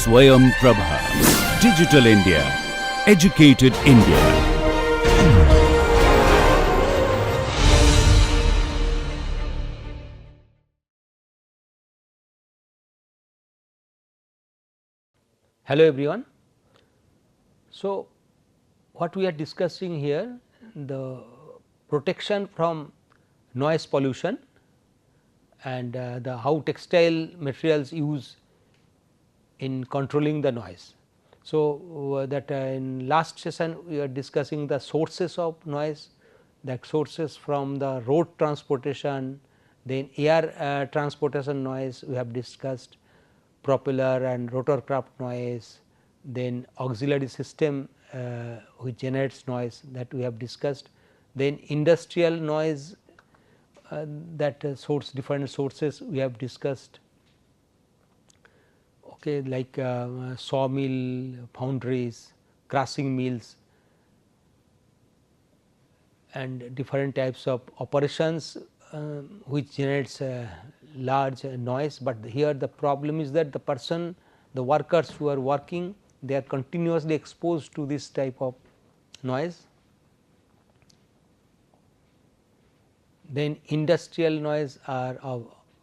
Swayam Prabha. Digital India. Educated India. Hello everyone. So, what we are discussing here, the protection from noise pollution and the how textile materials use in controlling the noise. So, that in last session we are discussing the sources of noise, that sources from the road transportation, then air transportation noise we have discussed, propeller and rotorcraft noise, then auxiliary system which generates noise, that we have discussed, then industrial noise, that source different sources we have discussed, okay, like sawmill, foundries, crushing mills and different types of operations which generates large noise, but here the problem is that the workers who are working, they are continuously exposed to this type of noise. Then industrial noise are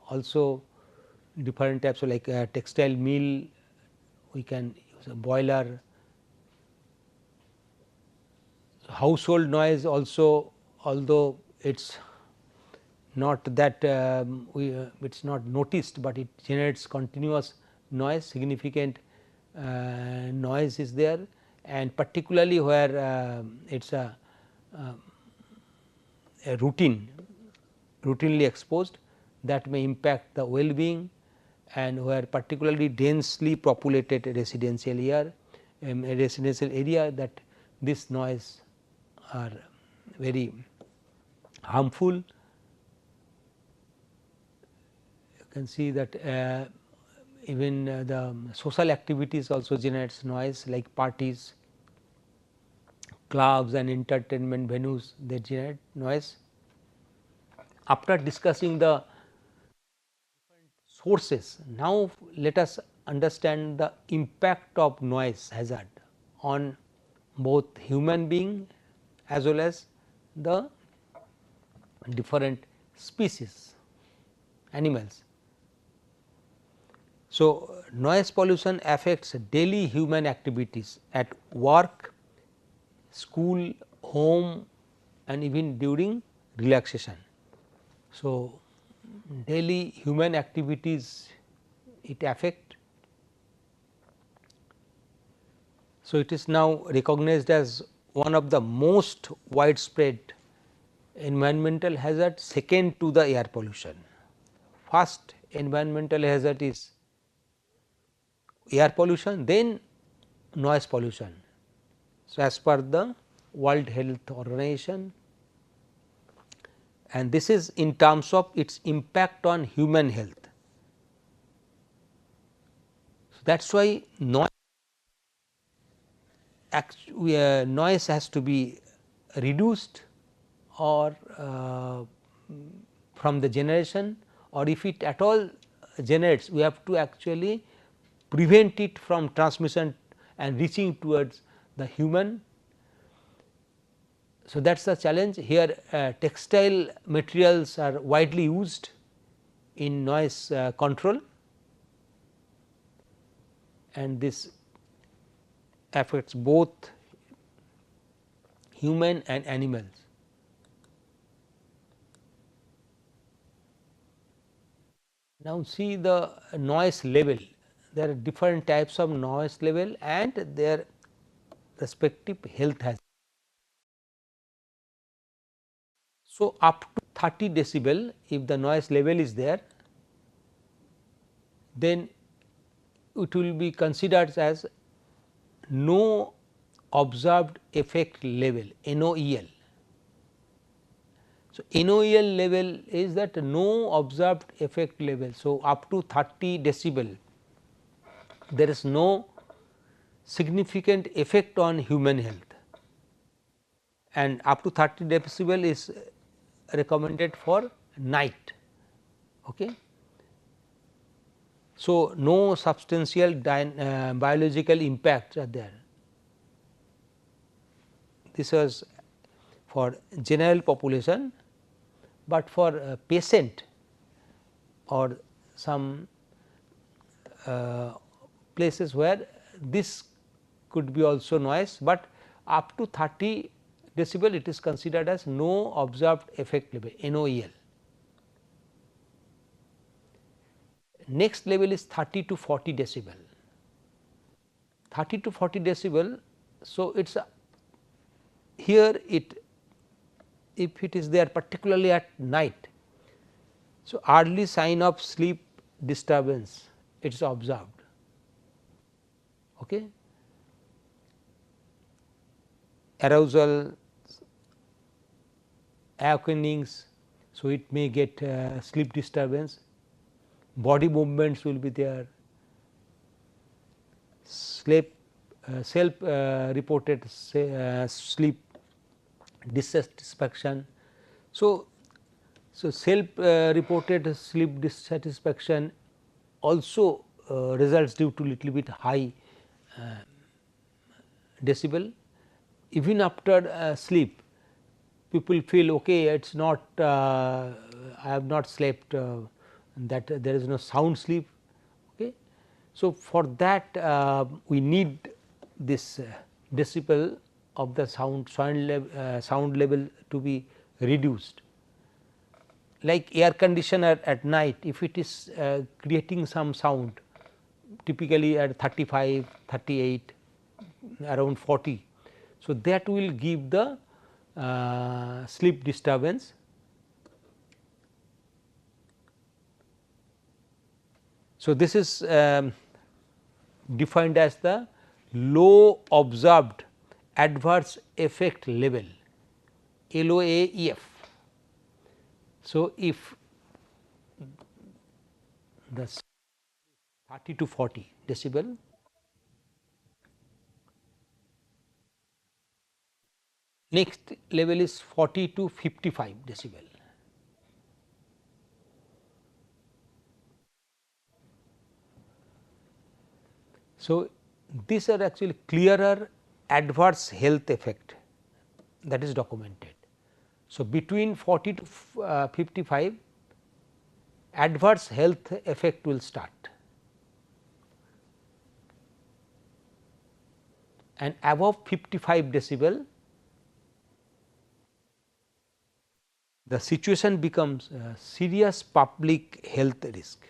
also different types of, like textile mill, we can use a boiler. Household noise also, although it is not that it is not noticed, but it generates continuous noise, significant noise is there, and particularly where it is a routinely exposed, that may impact the well being, and where particularly densely populated residential area, that this noise are very harmful. You can see that even the social activities also generates noise, like parties, clubs and entertainment venues, they generate noise. After discussing the sources, now let us understand the impact of noise hazard on both human being as well as the different species animals. So, noise pollution affects daily human activities at work, school, home and even during relaxation. So, daily human activities it affect. So, it is now recognized as one of the most widespread environmental hazard, second to the air pollution. First environmental hazard is air pollution, then noise pollution. So, as per the World Health Organization, and this is in terms of its impact on human health. So, that is why noise has to be reduced or from the generation, or if it at all generates, we have to actually prevent it from transmission and reaching towards the human. So, that is the challenge here. Textile materials are widely used in noise control, and this affects both human and animals. Now, see the noise level, there are different types of noise level and their respective health hazard. So, up to 30 decibel if the noise level is there, then it will be considered as no observed effect level, NOEL. So, NOEL level is that no observed effect level. So, up to 30 decibel there is no significant effect on human health, and up to 30 decibel is recommended for night. Okay. So, no substantial biological impacts are there. This was for general population, but for patient or some places where this could be also noise, but up to 30 decibel it is considered as no observed effect level, NOEL. Next level is 30 to 40 decibel. 30 to 40 decibel. So, it is here it, if it is there particularly at night. So, early sign of sleep disturbance it is observed. Okay. Arousal, awakenings, so it may get sleep disturbance, body movements will be there, sleep self reported sleep dissatisfaction. So, self reported sleep dissatisfaction also results due to little bit high decibel. Even after sleep, people feel okay, it is not I have not slept, that there is no sound sleep. Okay. So, for that we need this decibel of the sound level to be reduced. Like air conditioner at night, if it is creating some sound typically at 35, 38, around 40. So, that will give the sleep disturbance. So, this is defined as the low observed adverse effect level, LOAEF. So, if the 30 to 40 decibel, next level is 40 to 55 decibel. So, these are actually clearer adverse health effect that is documented. So, between 40 to 55 adverse health effect will start, and above 55 decibel the situation becomes a serious public health risk.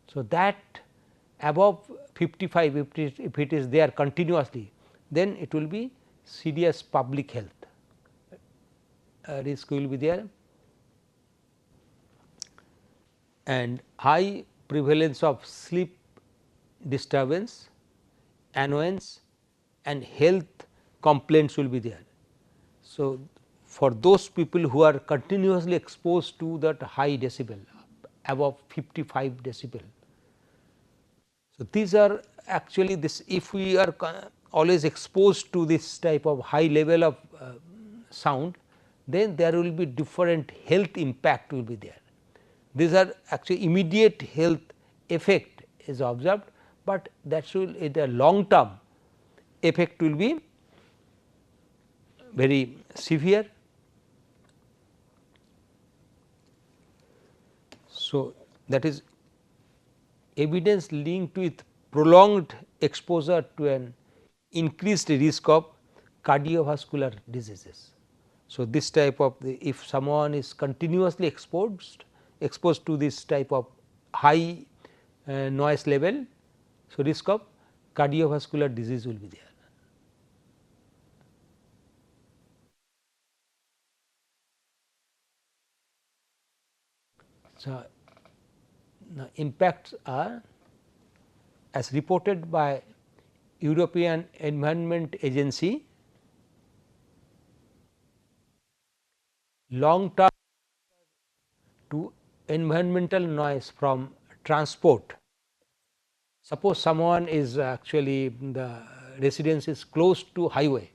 So, that above 55 if it is there continuously, then it will be serious public health risk will be there, and high prevalence of sleep disturbance, annoyance and health complaints will be there. So, for those people who are continuously exposed to that high decibel above 55 decibel. So, these are actually this, if we are always exposed to this type of high level of sound, then there will be different health impact will be there. These are actually immediate health effect is observed, but that should in the long term effect will be very severe. So, that is evidence linked with prolonged exposure to an increased risk of cardiovascular diseases. So, this type of if someone is continuously exposed to this type of high noise level, so risk of cardiovascular disease will be there. So, the impacts are as reported by European Environment Agency, long term to environmental noise from transport. Suppose someone is actually the residence is close to highway,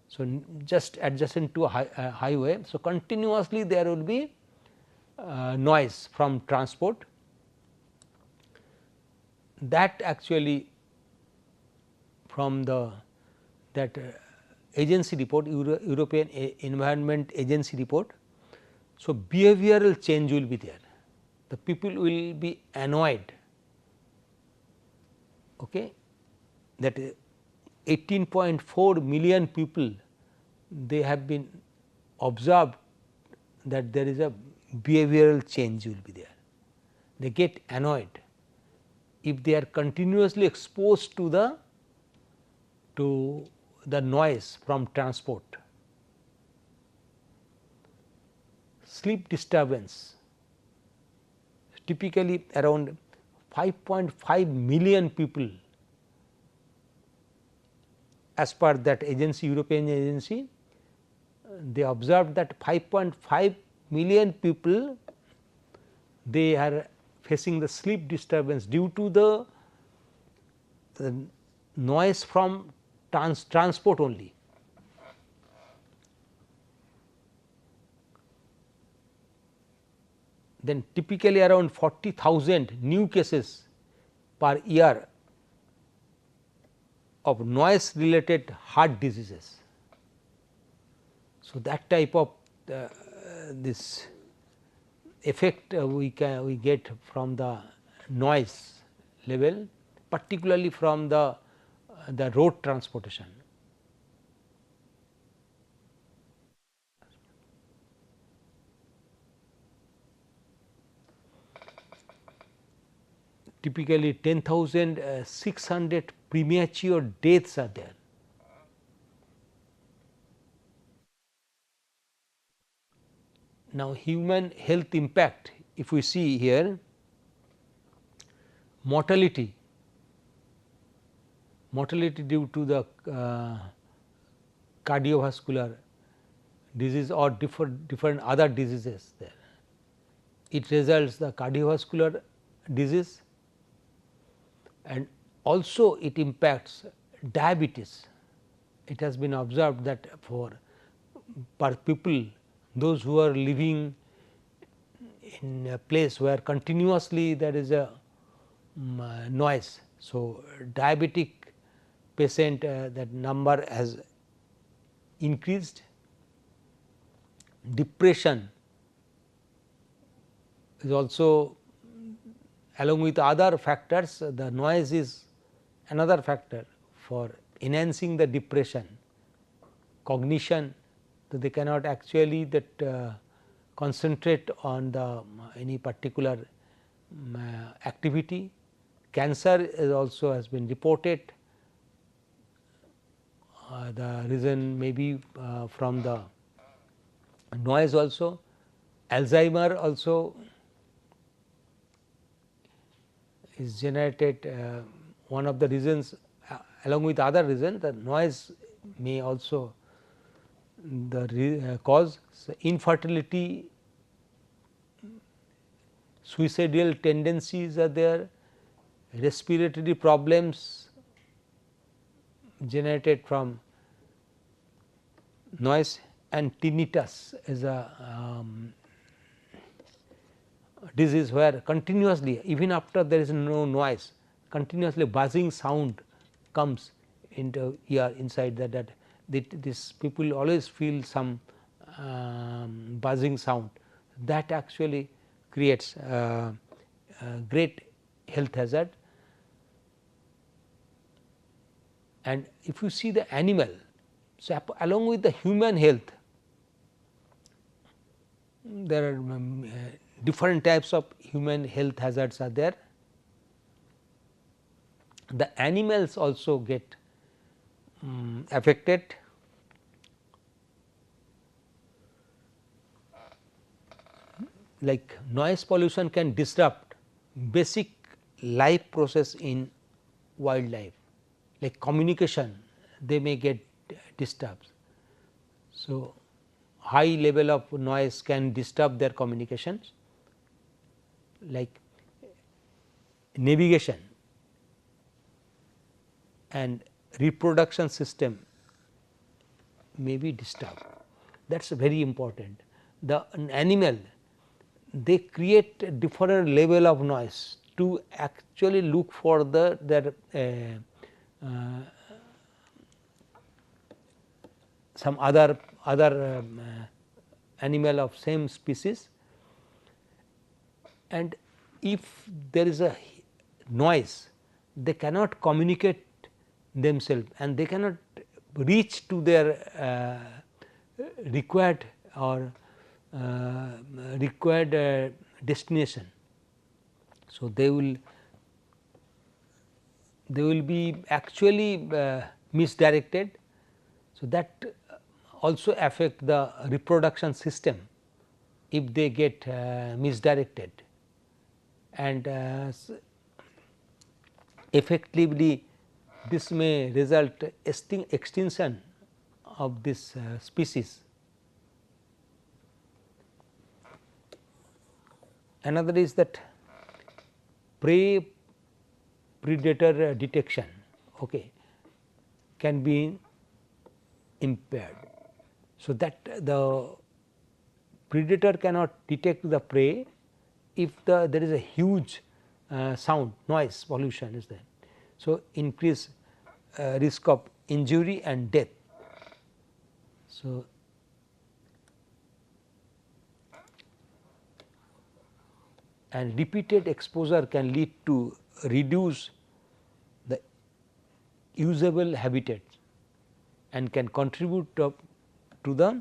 so just adjacent to a highway. So, continuously there will be noise from transport. that actually from the that agency report, European Environment Agency report. So, behavioral change will be there, the people will be annoyed, okay, that 18.4 million people, they have been observed that there is a behavioral change will be there. They get annoyed if they are continuously exposed to the noise from transport. Sleep disturbance, typically around 5.5 million people, as per that agency, European agency, they observed that 5.5 million people, they are facing the sleep disturbance due to the noise from transport only. Then typically around 40,000 new cases per year of noise related heart diseases. So, that type of this effect we get from the noise level, particularly from the road transportation. Typically 10,600 premature deaths are there. Now, human health impact, if we see here, mortality due to the cardiovascular disease or different other diseases there. It results the cardiovascular disease, and also it impacts diabetes. It has been observed that for people, those who are living in a place where continuously there is a noise. So, diabetic patient that number has increased. Depression is also, along with other factors, the noise is another factor for enhancing the depression. Cognition, so they cannot actually that concentrate on the any particular activity. Cancer is also has been reported. The reason may be from the noise also. Alzheimer also is generated, one of the reasons, along with other reasons, the noise may also the cause. So, infertility, suicidal tendencies are there, respiratory problems generated from noise, and tinnitus is a disease where continuously, even after there is no noise, continuously buzzing sound comes into ear inside that this people always feel some buzzing sound, that actually creates great health hazard. And if you see the animal, so along with the human health, there are different types of human health hazards are there. The animals also get affected. Like noise pollution can disrupt basic life process in wildlife, like communication, they may get disturbed. So, high level of noise can disturb their communications, like navigation and reproduction system may be disturbed. That is very important. The animal, they create a different level of noise to actually look for their some other animal of same species, and if there is a noise they cannot communicate themselves and they cannot reach to their required or required destination. So, they will be actually misdirected. So, that also affect the reproduction system if they get misdirected, and effectively this may result extinction of this species. Another is that prey predator detection can be impaired. So, that the predator cannot detect the prey if there is a huge sound noise pollution is there. So, increase risk of injury and death. So, and repeated exposure can lead to reduce the usable habitat and can contribute to the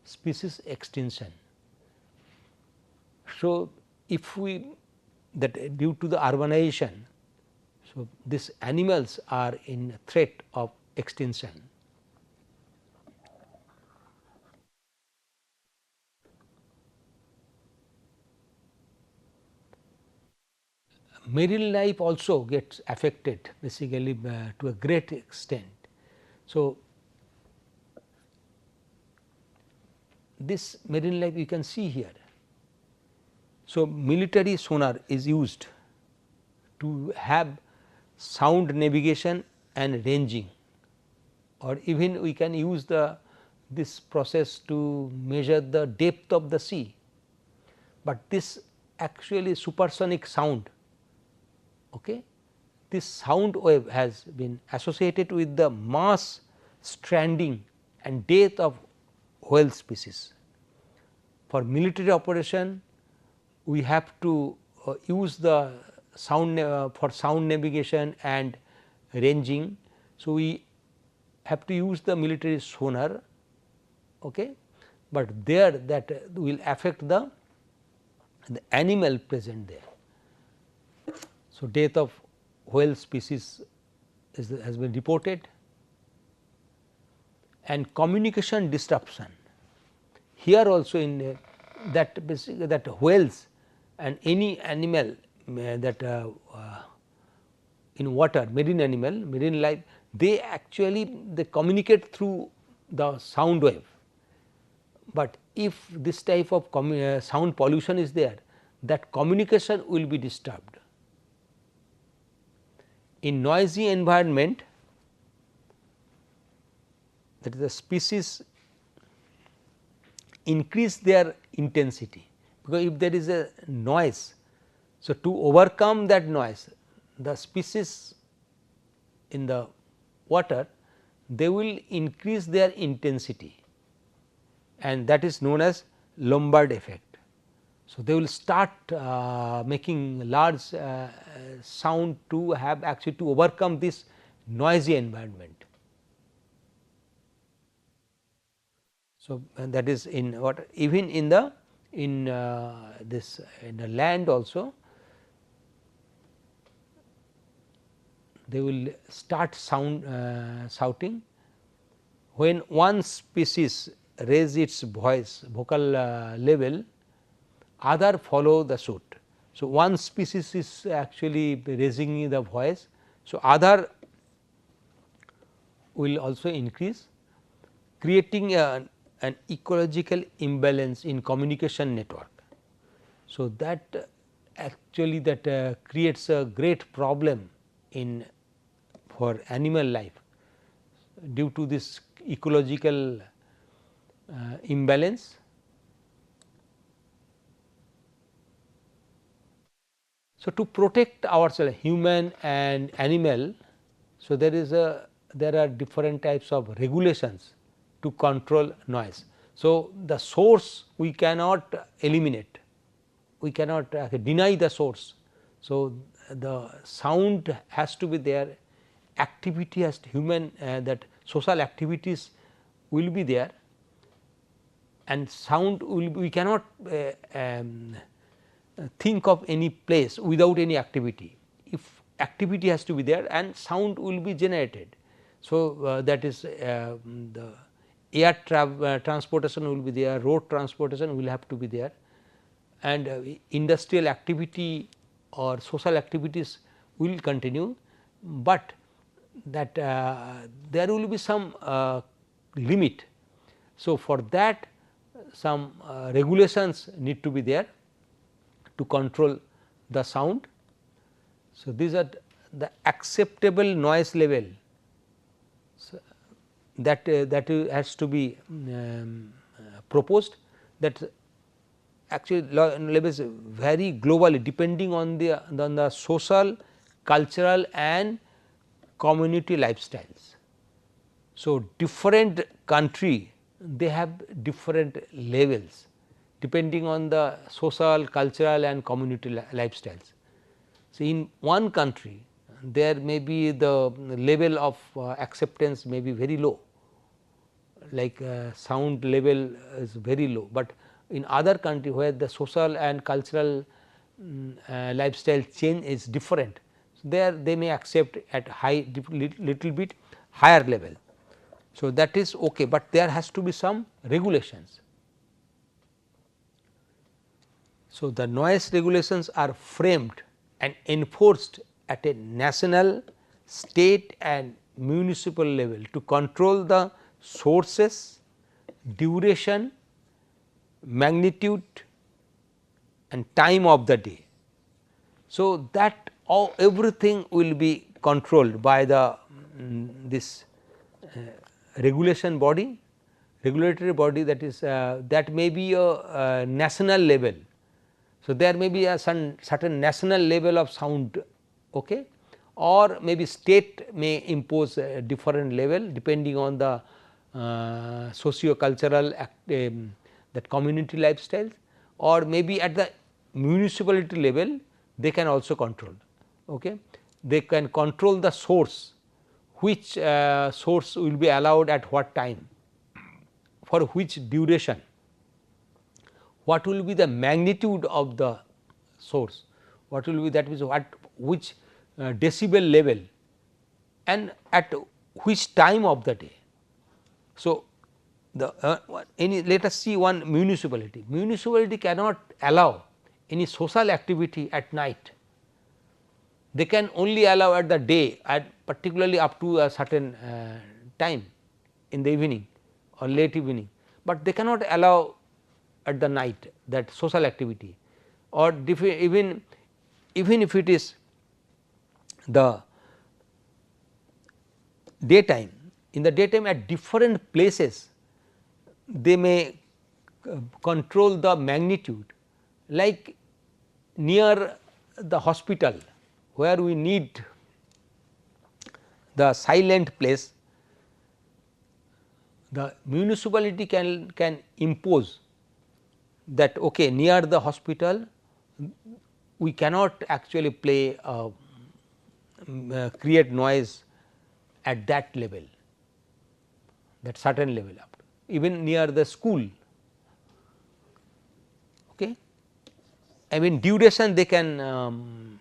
species extinction. So, if we that due to the urbanization, so these animals are in threat of extinction. Marine life also gets affected basically to a great extent. So, this marine life you can see here. So, military sonar is used to have sound navigation and ranging, or even we can use this process to measure the depth of the sea, but this actually supersonic sound. This sound wave has been associated with the mass stranding and death of whale species. For military operation, we have to use the sound for sound navigation and ranging. So, we have to use the military sonar, but there that will affect the animal present there. So, death of whale species has been reported, and communication disruption. Here also in that basically that whales and any animal that in water, marine animal, marine life, they actually they communicate through the sound wave, but if this type of sound pollution is there, that communication will be disturbed. In noisy environment, that is the species increase their intensity, because if there is a noise, so to overcome that noise, the species in the water, they will increase their intensity, and that is known as Lombard effect. So, they will start making large sound to have actually to overcome this noisy environment. So, and that is in water, even in the this in the land also, they will start shouting. When one species raise its vocal level, other follow the suit. So, one species is actually raising the voice, so other will also increase, creating an ecological imbalance in communication network. So, that actually that creates a great problem in for animal life due to this ecological imbalance. So, to protect ourselves, human and animal, so there are different types of regulations to control noise. So, the source we cannot eliminate, we cannot deny the source. So, the sound has to be there, activity has to human that social activities will be there, and sound will be, we cannot think of any place without any activity. If activity has to be there and sound will be generated. So, that is the air transportation will be there, road transportation will have to be there, and industrial activity or social activities will continue, but that there will be some limit. So, for that some regulations need to be there to control the sound. So, these are the acceptable noise level, so that has to be proposed, that actually levels vary globally depending on the social, cultural and community lifestyles. So, different country they have different levels depending on the social, cultural and community lifestyles. So, in one country there may be the level of acceptance may be very low, like sound level is very low, but in other country where the social and cultural lifestyle change is different, so there they may accept at high little bit higher level. So, that is okay, but there has to be some regulations. So, the noise regulations are framed and enforced at a national, state and municipal level to control the sources, duration, magnitude and time of the day. So, that everything will be controlled by the this regulation body, regulatory body, that is that may be a national level. So, there may be a certain national level of sound, okay, or maybe state may impose a different level depending on the socio-cultural that community lifestyles, or maybe at the municipality level they can also control, okay. They can control the source, which source will be allowed at what time, for which duration, what will be the magnitude of the source, what will be, that means what which decibel level and at which time of the day. So, the let us see one municipality. Municipality cannot allow any social activity at night, they can only allow at the day, at particularly up to a certain time in the evening or late evening, but they cannot allow at the night that social activity, or even if it is the daytime, in the daytime at different places they may control the magnitude, like near the hospital where we need the silent place, the municipality can impose that okay, near the hospital we cannot actually play create noise at that level, that certain level, up to even near the school, okay. I mean duration they can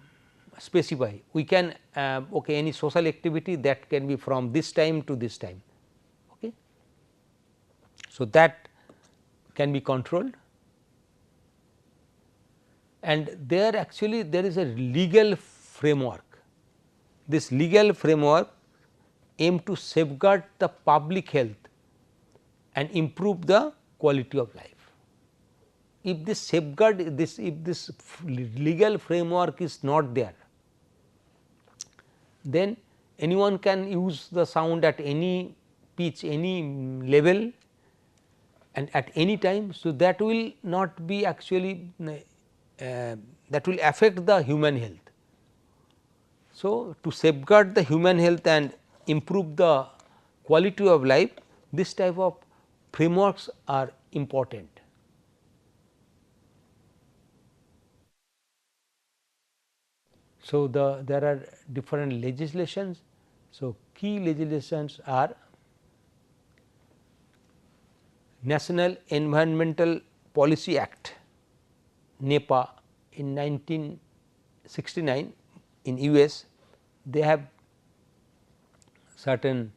specify, we can okay, any social activity that can be from this time to this time, okay. So, that can be controlled, and there actually there is a legal framework. This legal framework aim to safeguard the public health and improve the quality of life. If this safeguard this, if this legal framework is not there, then anyone can use the sound at any pitch, any level and at any time. So, that will not be actually that will affect the human health. So, to safeguard the human health and improve the quality of life, this type of frameworks are important. So, there are different legislations. So, key legislations are National Environmental Policy Act NEPA in 1969 in US. They have certain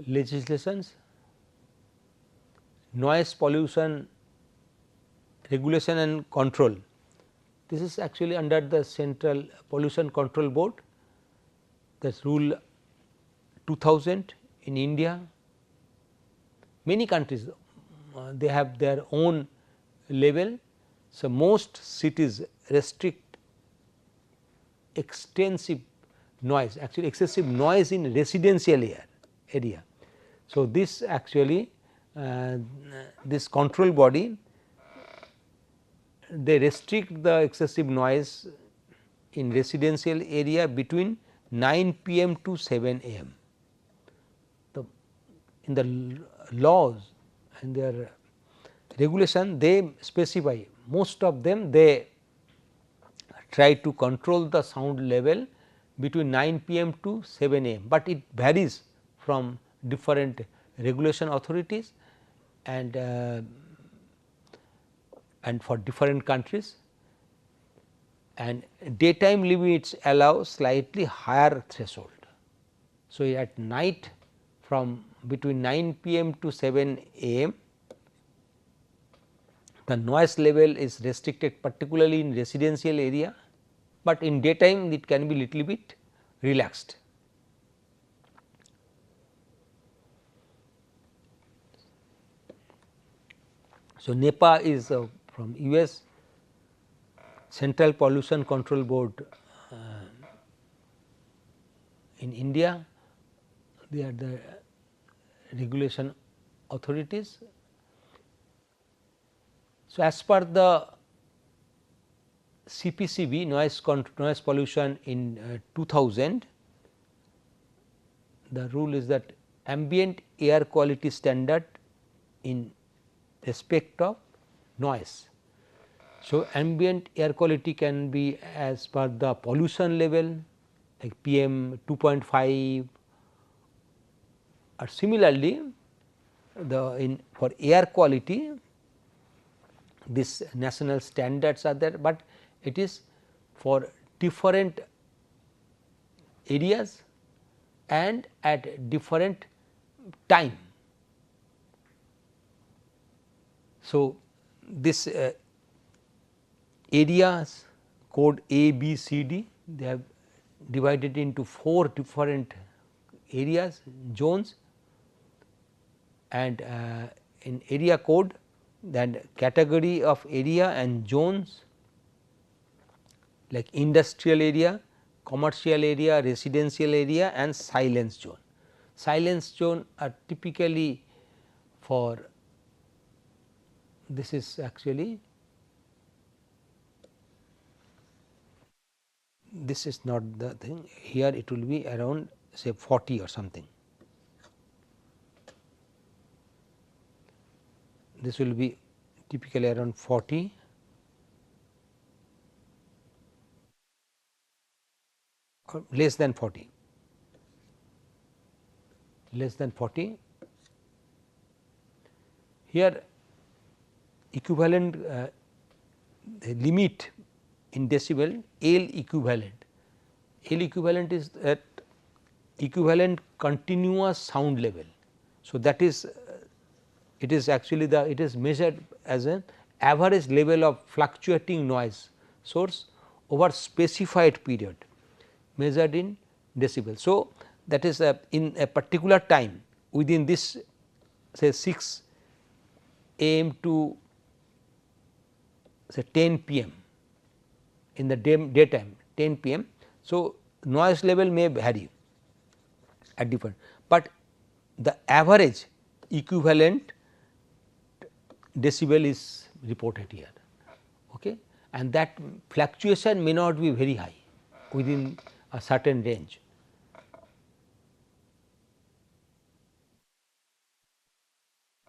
legislations. Noise pollution regulation and control, this is actually under the Central Pollution Control Board, that is rule 2000 in India. Many countries they have their own level. So, most cities restrict extensive noise, actually excessive noise in residential area. So, this actually this control body, they restrict the excessive noise in residential area between 9 p.m. to 7 a.m. In the laws and their regulation, they specify, most of them they try to control the sound level between 9 p.m. to 7 a.m., but it varies from different regulation authorities and for different countries, and daytime limits allow slightly higher threshold. So, at night from between 9 p.m. to 7 a.m. the noise level is restricted, particularly in residential area, but in daytime it can be little bit relaxed. So, NEPA is from US Central Pollution Control Board in India. They are the regulation authorities. So, as per the CPCB noise pollution in 2000, the rule is that ambient air quality standard in respect of noise. So, ambient air quality can be as per the pollution level like PM 2.5, or similarly for air quality these national standards are there, but it is for different areas and at different time. So, this areas code A, B, C, D, they have divided into 4 different areas, zones, and in area code, then category of area and zones like industrial area, commercial area, residential area and silence zone. Silence zone are typically for, this is actually, this is not the thing, here it will be around say 40 or something. This will be typically around 40, or less than 40, less than 40. Here equivalent limit in decibel L equivalent. L equivalent is at equivalent continuous sound level. So, that is it is actually it is measured as an average level of fluctuating noise source over specified period measured in decibel. So, that is in a particular time within this say 6 am to say 10 pm in the daytime 10 pm. So, noise level may vary at different, but the average equivalent decibel is reported here, okay. and that fluctuation may not be very high within a certain range.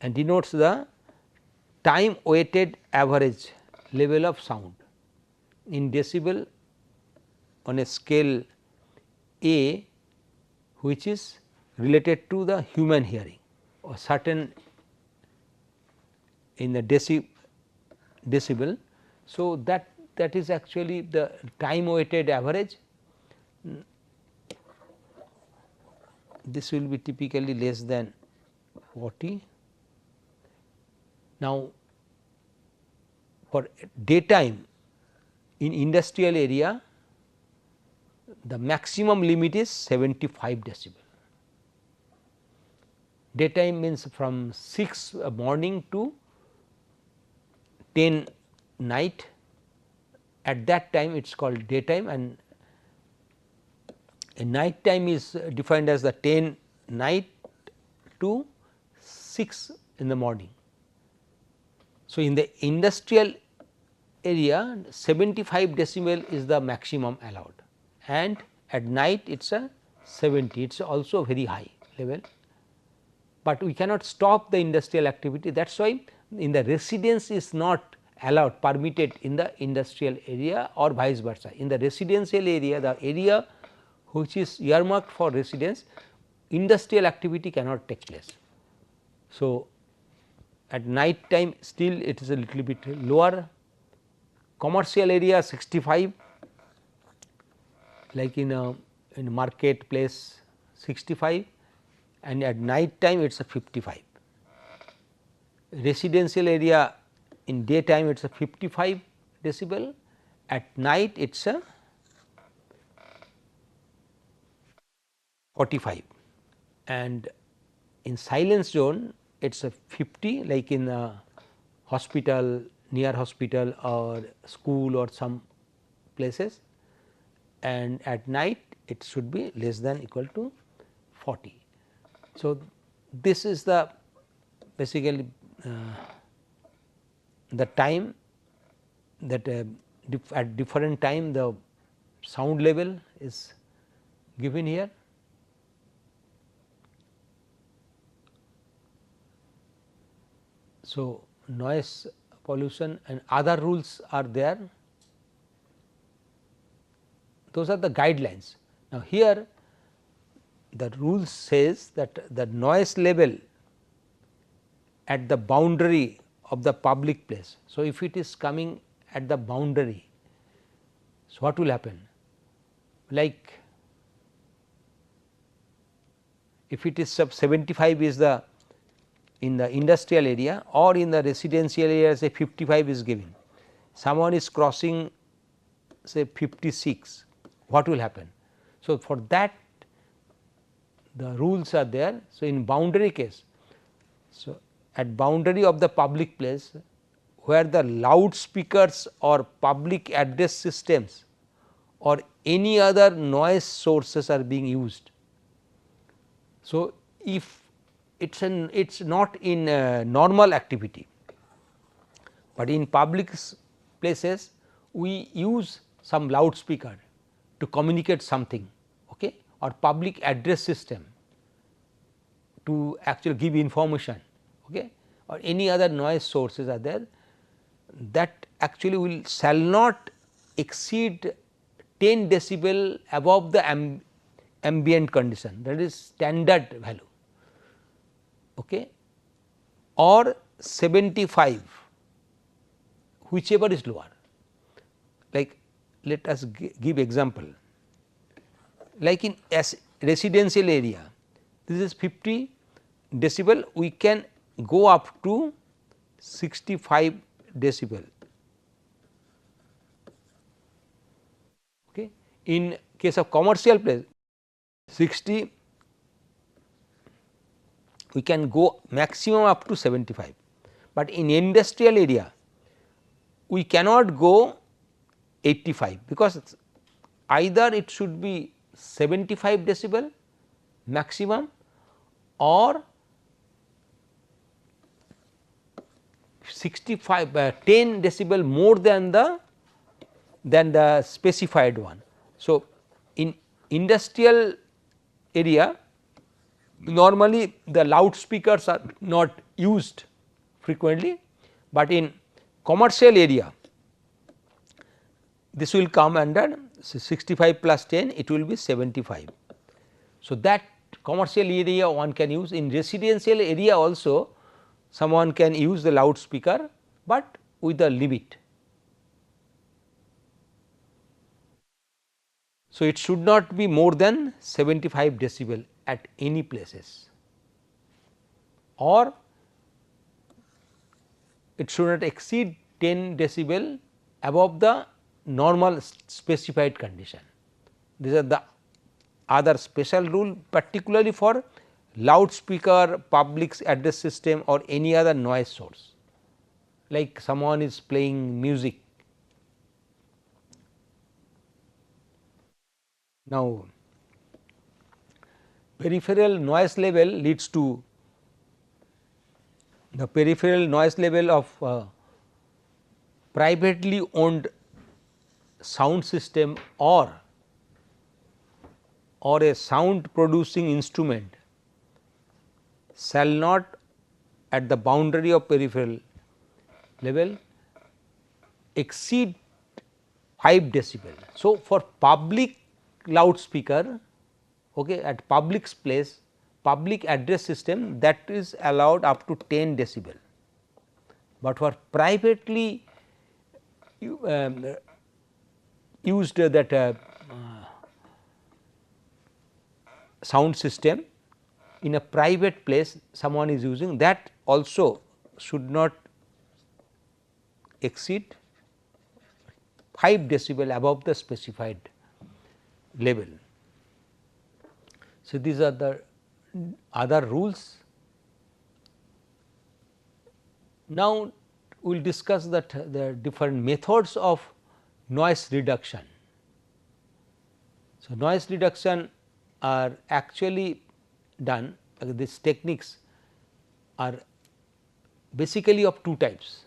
And denotes the time weighted average level of sound in decibel on a scale A, which is related to the human hearing, or certain in the decibel. So, that is actually the time weighted average. This will be typically less than 40. Now, for daytime in industrial area, the maximum limit is 75 decibel. Daytime means from 6 morning to 10 night, at that time it is called daytime, and a night time is defined as the 10 night to 6 in the morning. So, in the industrial area 75 decibel is the maximum allowed, and at night it is a 70, it is also very high level, but we cannot stop the industrial activity. That is why in the residence is not allowed, permitted in the industrial area or vice versa. In the residential area, the area which is earmarked for residence, industrial activity cannot take place. So, at night time still it is a little bit lower. Commercial area 65, like in a marketplace 65, and at night time it is a 55. Residential area in daytime it is a 55 decibel, at night it is a 45, and in silence zone it is a 50, like in a hospital, near hospital or school or some places, and at night it should be less than equal to 40. So, this is the basically the time that at different time the sound level is given here. So, noise pollution and other rules are there, those are the guidelines. Now, here the rule says that the noise level at the boundary of the public place. So, if it is coming at the boundary, so what will happen? Like if it is sub 75 is the in the industrial area, or in the residential area say 55 is given, someone is crossing say 56, what will happen? So, for that the rules are there. So, in boundary case, so at boundary of the public place where the loudspeakers or public address systems or any other noise sources are being used. So, if it is not in normal activity, but in public places we use some loudspeaker to communicate something, okay, or public address system to actually give information, okay, or any other noise sources are there, that actually will shall not exceed 10 decibel above the ambient condition, that is standard value, okay, or 75 whichever is lower. Like let us give example, like in residential area this is 50 decibel, we can go up to 65 decibel, okay. In case of commercial place 60, we can go maximum up to 75, but in industrial area we cannot go 85, because either it should be 75 decibel maximum or 65 10 decibel more than the than the specified one. So, in industrial area normally the loudspeakers are not used frequently, but in commercial area this will come under 65 plus 10, it will be 75. So, that commercial area one can use. In residential area also someone can use the loudspeaker, but with a limit. So, it should not be more than 75 decibel at any places, or it should not exceed 10 decibel above the normal specified condition. These are the other special rule, particularly for loudspeaker, public address system or any other noise source, like someone is playing music. Now, peripheral noise level leads to the peripheral noise level of privately owned sound system or a sound producing instrument shall not at the boundary of peripheral level exceed 5 decibel. So, for public loudspeaker, okay, at public place, public address system, that is allowed up to 10 decibel, but for privately used that sound system in a private place someone is using, that also should not exceed 5 decibel above the specified level. So, these are the other rules. Now, we will discuss that the different methods of noise reduction. So, noise reduction are actually done, these techniques are basically of two types.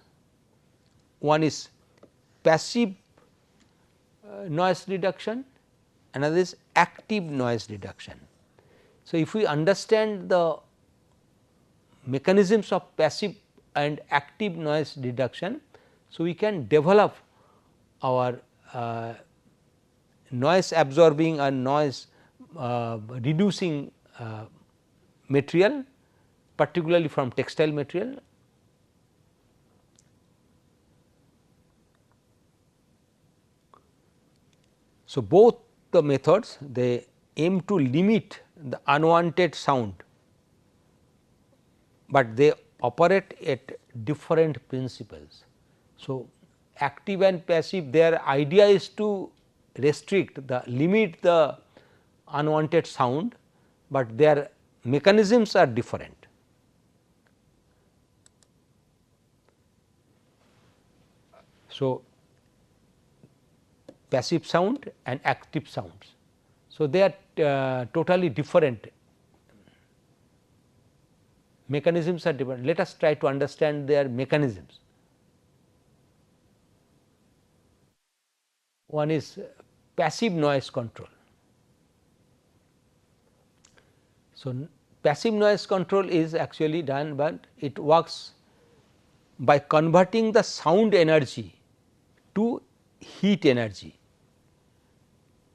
One is passive noise reduction, another is active noise reduction. So, if we understand the mechanisms of passive and active noise reduction, so we can develop our noise absorbing and noise reducing material, particularly from textile material. So, both the methods they aim to limit the unwanted sound, but they operate at different principles. So, active and passive, their idea is to restrict the limit the unwanted sound, but their mechanisms are different. So, passive sound and active sounds. So, they are totally different, mechanisms are different. Let us try to understand their mechanisms. One is passive noise control. So, passive noise control is actually done, but it works by converting the sound energy to heat energy.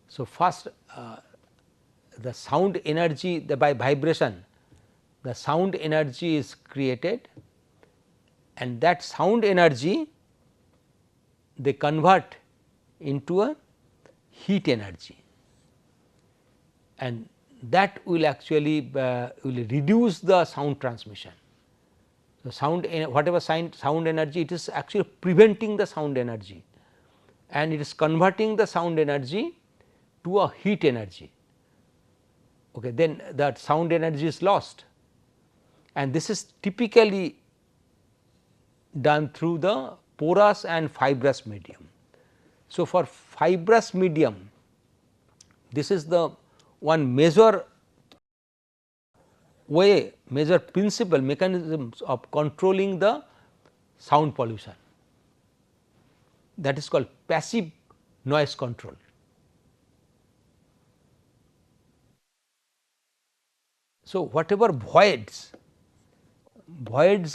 So, first the sound energy by vibration, the sound energy is created, and that sound energy they convert into a heat energy, and that will actually will reduce the sound transmission. So, sound whatever sound energy, it is actually preventing the sound energy, and it is converting the sound energy to a heat energy. Okay, then that sound energy is lost, and this is typically done through the porous and fibrous medium. So, for fibrous medium, this is the one major way, major principle mechanisms of controlling the sound pollution, that is called passive noise control. So, whatever voids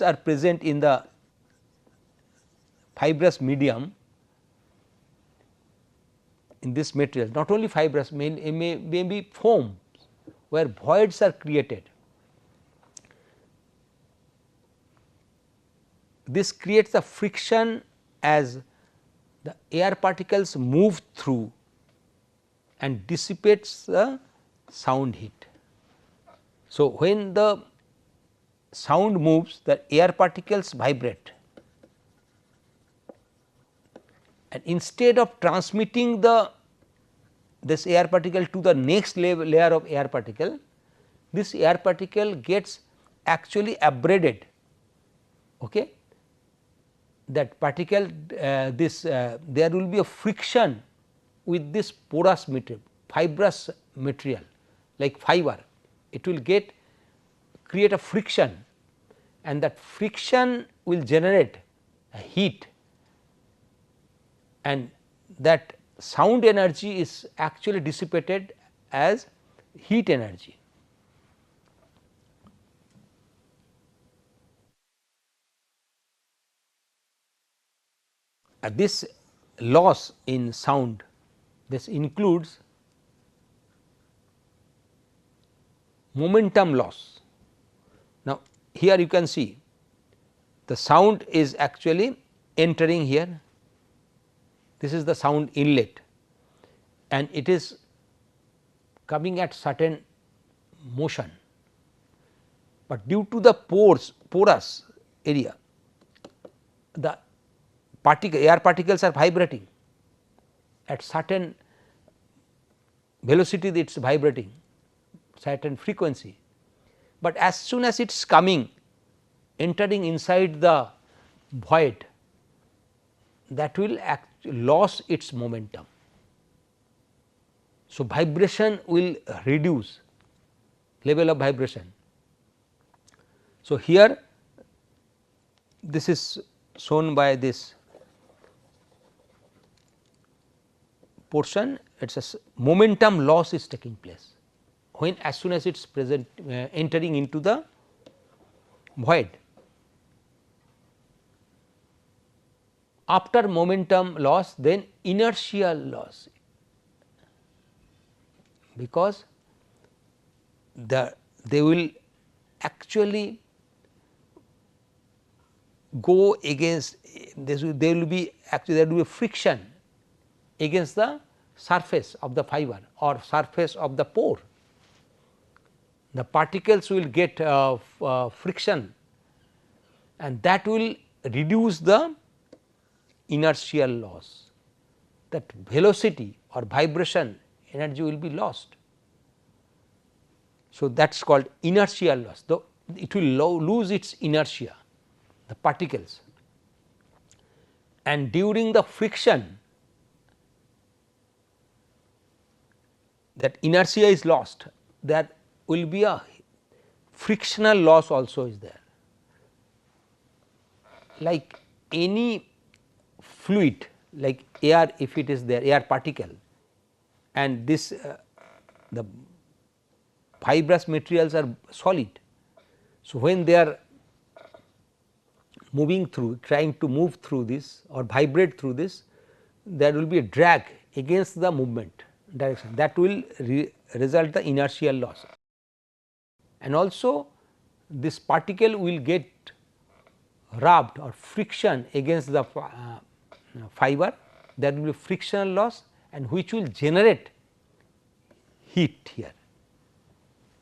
are present in the fibrous medium in this material, not only fibrous, may be foam where voids are created. This creates a friction as the air particles move through and dissipates the sound heat. So, when the sound moves, the air particles vibrate, and instead of transmitting this air particle to the next layer of air particle, this air particle gets actually abraded. Okay. That particle there will be a friction with this porous material, fibrous material like fiber. It will create a friction, and that friction will generate a heat, and that sound energy is actually dissipated as heat energy. This loss in sound, this includes momentum loss. Now, here you can see the sound is actually entering here, this is the sound inlet, and it is coming at certain motion, but due to the porous area, the air particles are vibrating at certain velocity, it is vibrating certain frequency, but as soon as it is entering inside the void, that will lose its momentum. So, vibration will reduce, level of vibration. So, here this is shown by this portion, it is a momentum loss is taking place when as soon as it is present entering into the void. After momentum loss, then inertial loss, because they will actually go against this, there will be a friction against the surface of the fiber or surface of the pore. The particles will get friction, and that will reduce the inertial loss, that velocity or vibration energy will be lost. So, that is called inertial loss, though it will lose its inertia, the particles, and during the friction that inertia is lost, there will be a frictional loss also is there. Like any fluid, like air, if it is there, air particle, and this the fibrous materials are solid. So, when they are moving through, trying to move through this or vibrate through this, there will be a drag against the movement direction, that will result the inertial loss, and also this particle will get rubbed or friction against the fiber, there will be frictional loss, and which will generate heat here,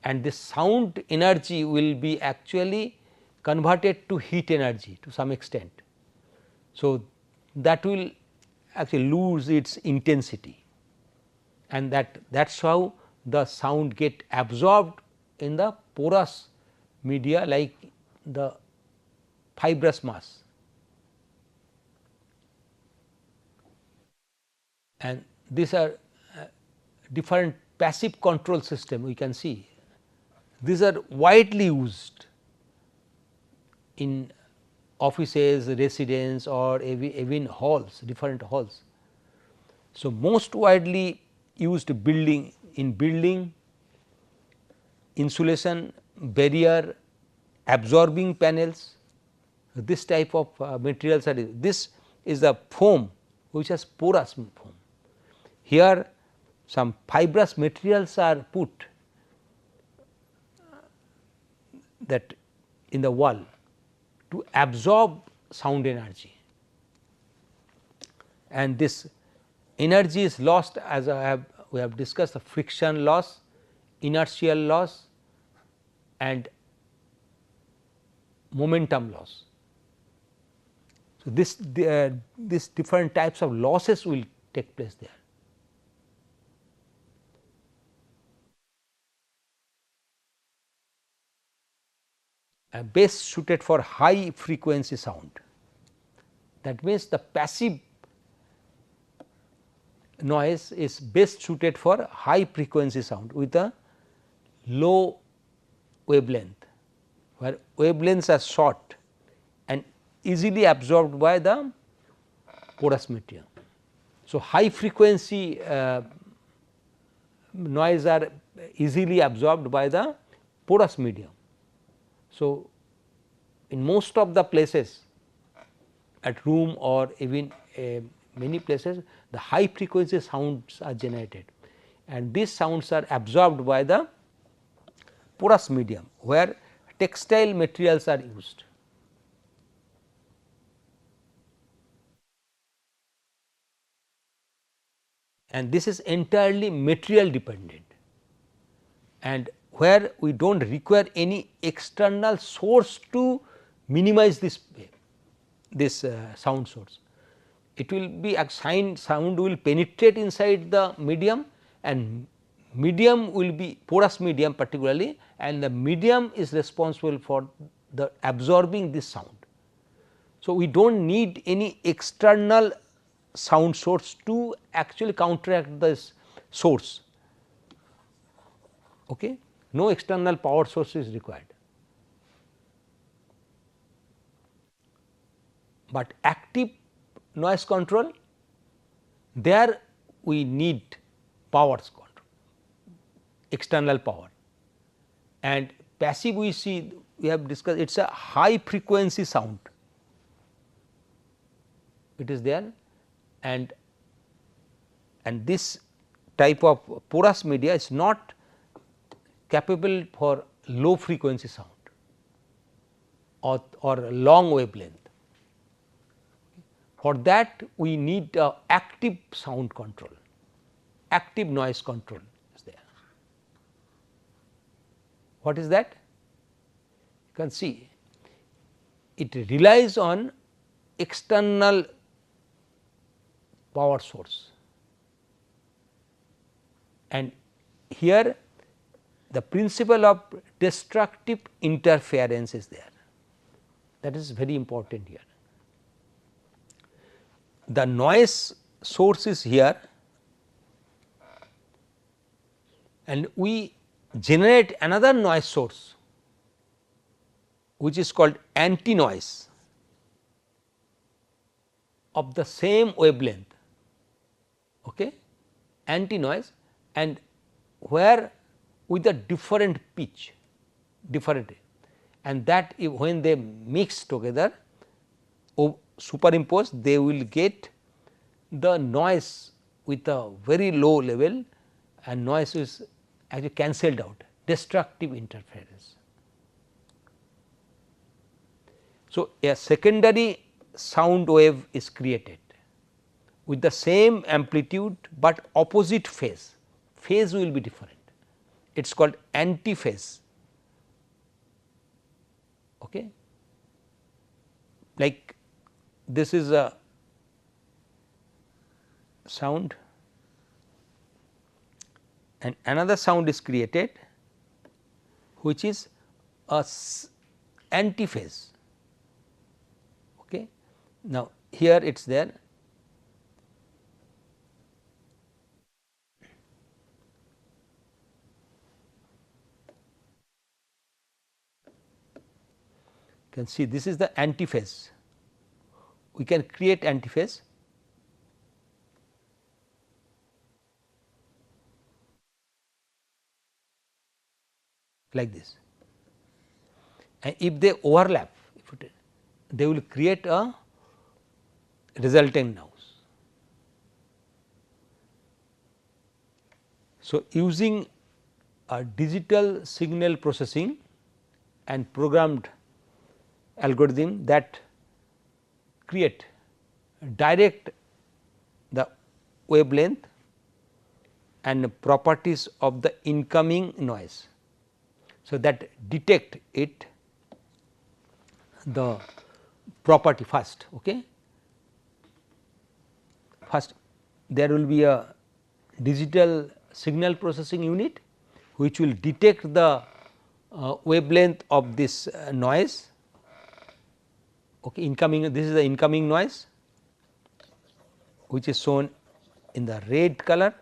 and the sound energy will be actually converted to heat energy to some extent. So, that will actually lose its intensity, and that is how the sound get absorbed in the porous media like the fibrous mass. And these are different passive control system we can see. These are widely used in offices, residence, or even halls, different halls. So, most widely used building in building, insulation, barrier, absorbing panels, this type of materials are used. This is the foam which has porous foam. Here some fibrous materials are put that in the wall to absorb sound energy, and this energy is lost, as we have discussed, the friction loss, inertial loss and momentum loss. So, this different types of losses will take place there. Best suited for high frequency sound. That means, the passive noise is best suited for high frequency sound with a low wavelength, where wavelengths are short and easily absorbed by the porous medium. So, high frequency noise are easily absorbed by the porous medium. So, in most of the places at room or even many places, the high frequency sounds are generated, and these sounds are absorbed by the porous medium, where textile materials are used. And this is entirely material dependent, and where we do not require any external source to minimize this sound source. It will be a sound will penetrate inside the medium, and medium will be porous medium particularly, and the medium is responsible for the absorbing this sound. So, we do not need any external sound source to actually counteract this source. Okay? No external power source is required. But active noise control, there we need power control, external power, and passive we see, we have discussed, it is a high frequency sound, it is there, and this type of porous media is not capable for low frequency sound or long wavelength. For that we need active sound control, active noise control is there. What is that? You can see it relies on external power source, and here the principle of destructive interference is there, that is very important here. The noise source is here, and we generate another noise source which is called anti noise of the same wavelength, okay, anti noise, and where with a different pitch, different, and that if when they mix together, superimpose, they will get the noise with a very low level, and noise is actually cancelled out, destructive interference. So, a secondary sound wave is created with the same amplitude, but opposite phase, phase will be different, it is called antiphase. Okay. Like this is a sound and another sound is created which is a antiphase. Okay. Now, here it is there. You can see this is the antiphase. We can create antiphase, like this, and if they overlap, they will create a resultant noise. So, using a digital signal processing and programmed algorithm that create direct the wavelength and properties of the incoming noise. So, that detect it the property first. Okay. First there will be a digital signal processing unit which will detect the wavelength of this noise. Okay, incoming, this is the incoming noise which is shown in the red color.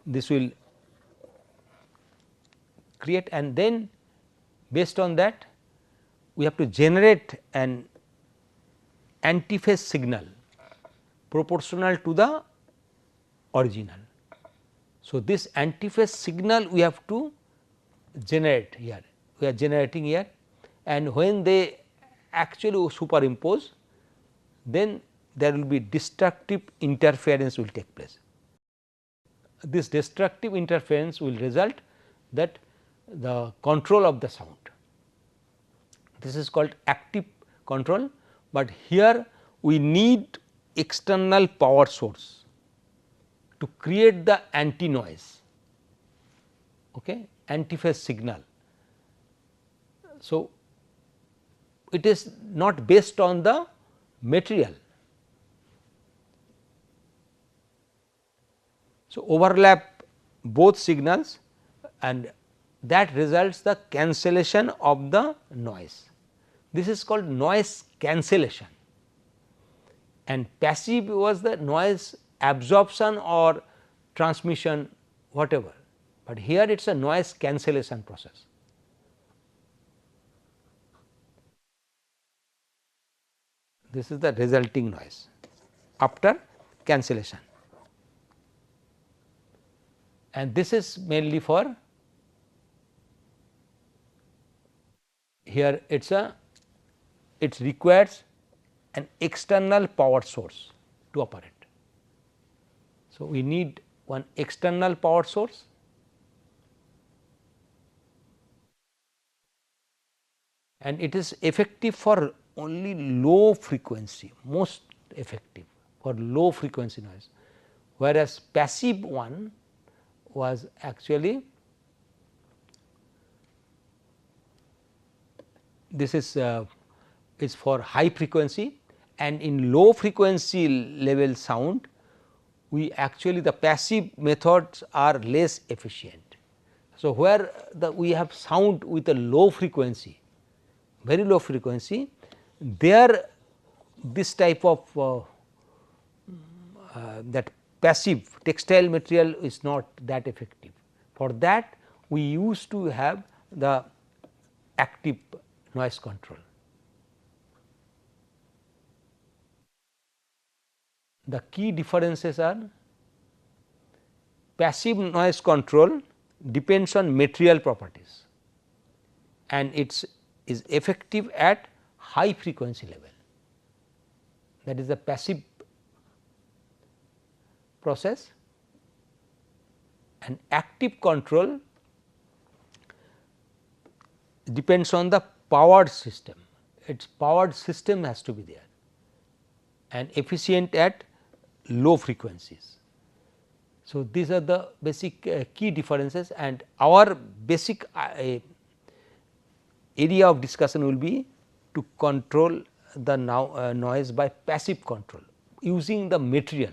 This will create, and then based on that we have to generate an antiphase signal proportional to the original. So, this antiphase signal we have to generate here, we are generating here, and when they actually superimpose, then there will be destructive interference will take place. This destructive interference will result that the control of the sound. This is called active control, but here we need external power source to create the anti noise, okay, antiphase signal. So, it is not based on the material. So, overlap both signals and that results the cancellation of the noise. This is called noise cancellation, and passive was the noise absorption or transmission whatever, but here it is a noise cancellation process. This is the resulting noise after cancellation, and this is mainly for here it requires an external power source to operate. So, we need one external power source, and it is effective for only low frequency, most effective for low frequency noise, whereas passive one was actually this is for high frequency, and in low frequency level sound we actually the passive methods are less efficient. So, where we have sound with a low frequency, very low frequency, there this type of that passive textile material is not that effective. For that we used to have the active noise control. The key differences are passive noise control depends on material properties and it is effective at high frequency level, that is the passive process, and active control depends on the powered system, its powered system has to be there and efficient at low frequencies. So, these are the basic key differences, and our basic area of discussion will be to control the noise by passive control using the material.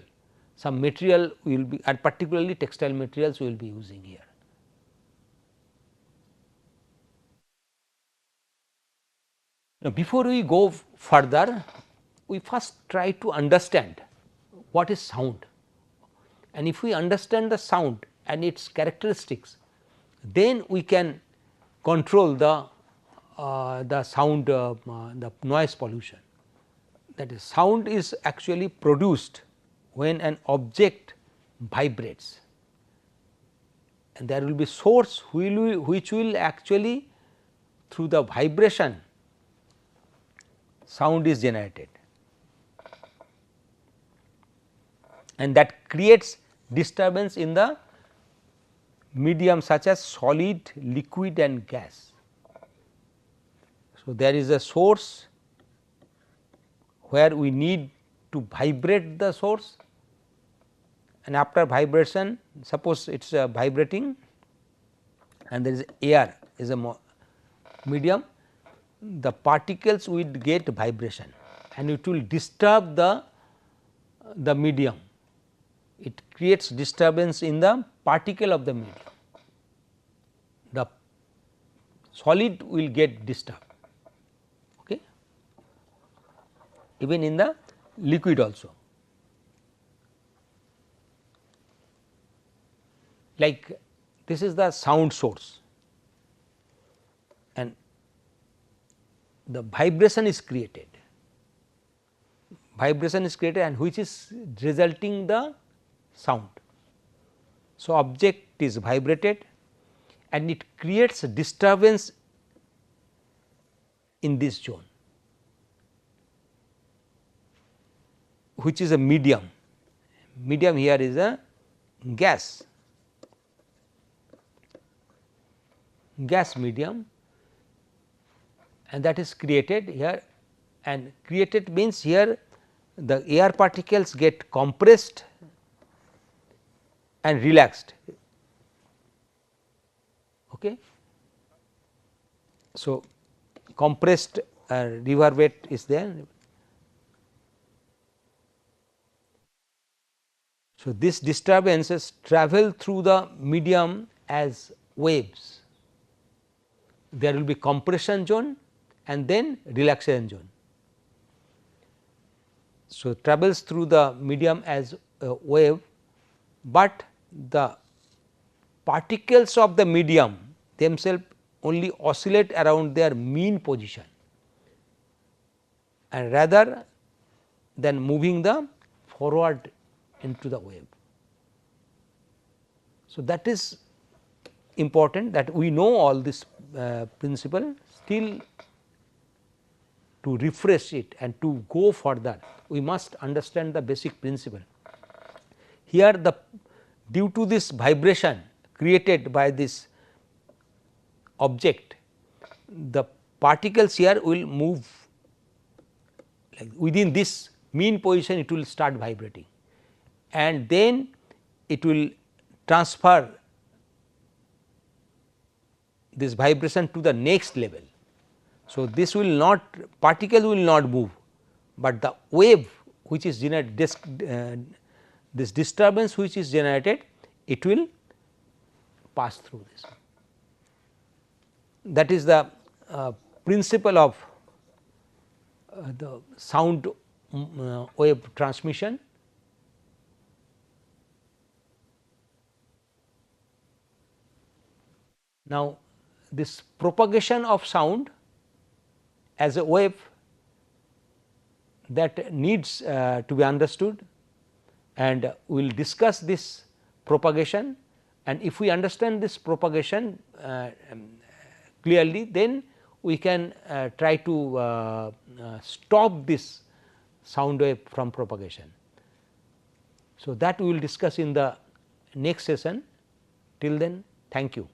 Some material will be, and particularly textile materials we will be using here. Now, before we go further, we first try to understand what is sound, and if we understand the sound and its characteristics, then we can control the sound the noise pollution. That is, sound is actually produced when an object vibrates, and there will be source which will actually through the vibration sound is generated, and that creates disturbance in the medium such as solid, liquid and gas. So, there is a source where we need to vibrate the source, and after vibration, suppose it is vibrating and there is air is a medium, the particles will get vibration and it will disturb the medium. It creates disturbance in the particle of the medium. The solid will get disturbed, okay. Even in the liquid also. Like this is the sound source and the vibration is created and which is resulting the sound. So, object is vibrated and it creates disturbance in this zone, which is a medium. Medium here is a gas medium, and that is created here, and created means here the air particles get compressed and relaxed, okay. So, compressed reverberate is there. So, these disturbances travel through the medium as waves. There will be compression zone and then relaxation zone. So, travels through the medium as a wave, but the particles of the medium themselves only oscillate around their mean position, and rather than moving the forward into the wave. So, that is important that we know all this principle, still to refresh it and to go further we must understand the basic principle. Here the due to this vibration created by this object, the particles here will move like within this mean position, it will start vibrating and then it will transfer this vibration to the next level. So, this will not particle will not move, but the wave which is generated this disturbance which is generated, it will pass through this. That is the principle of the sound wave transmission. Now, this propagation of sound as a wave, that needs to be understood, and we will discuss this propagation, and if we understand this propagation clearly, then we can try to stop this sound wave from propagation. So, that we will discuss in the next session. Till then, thank you.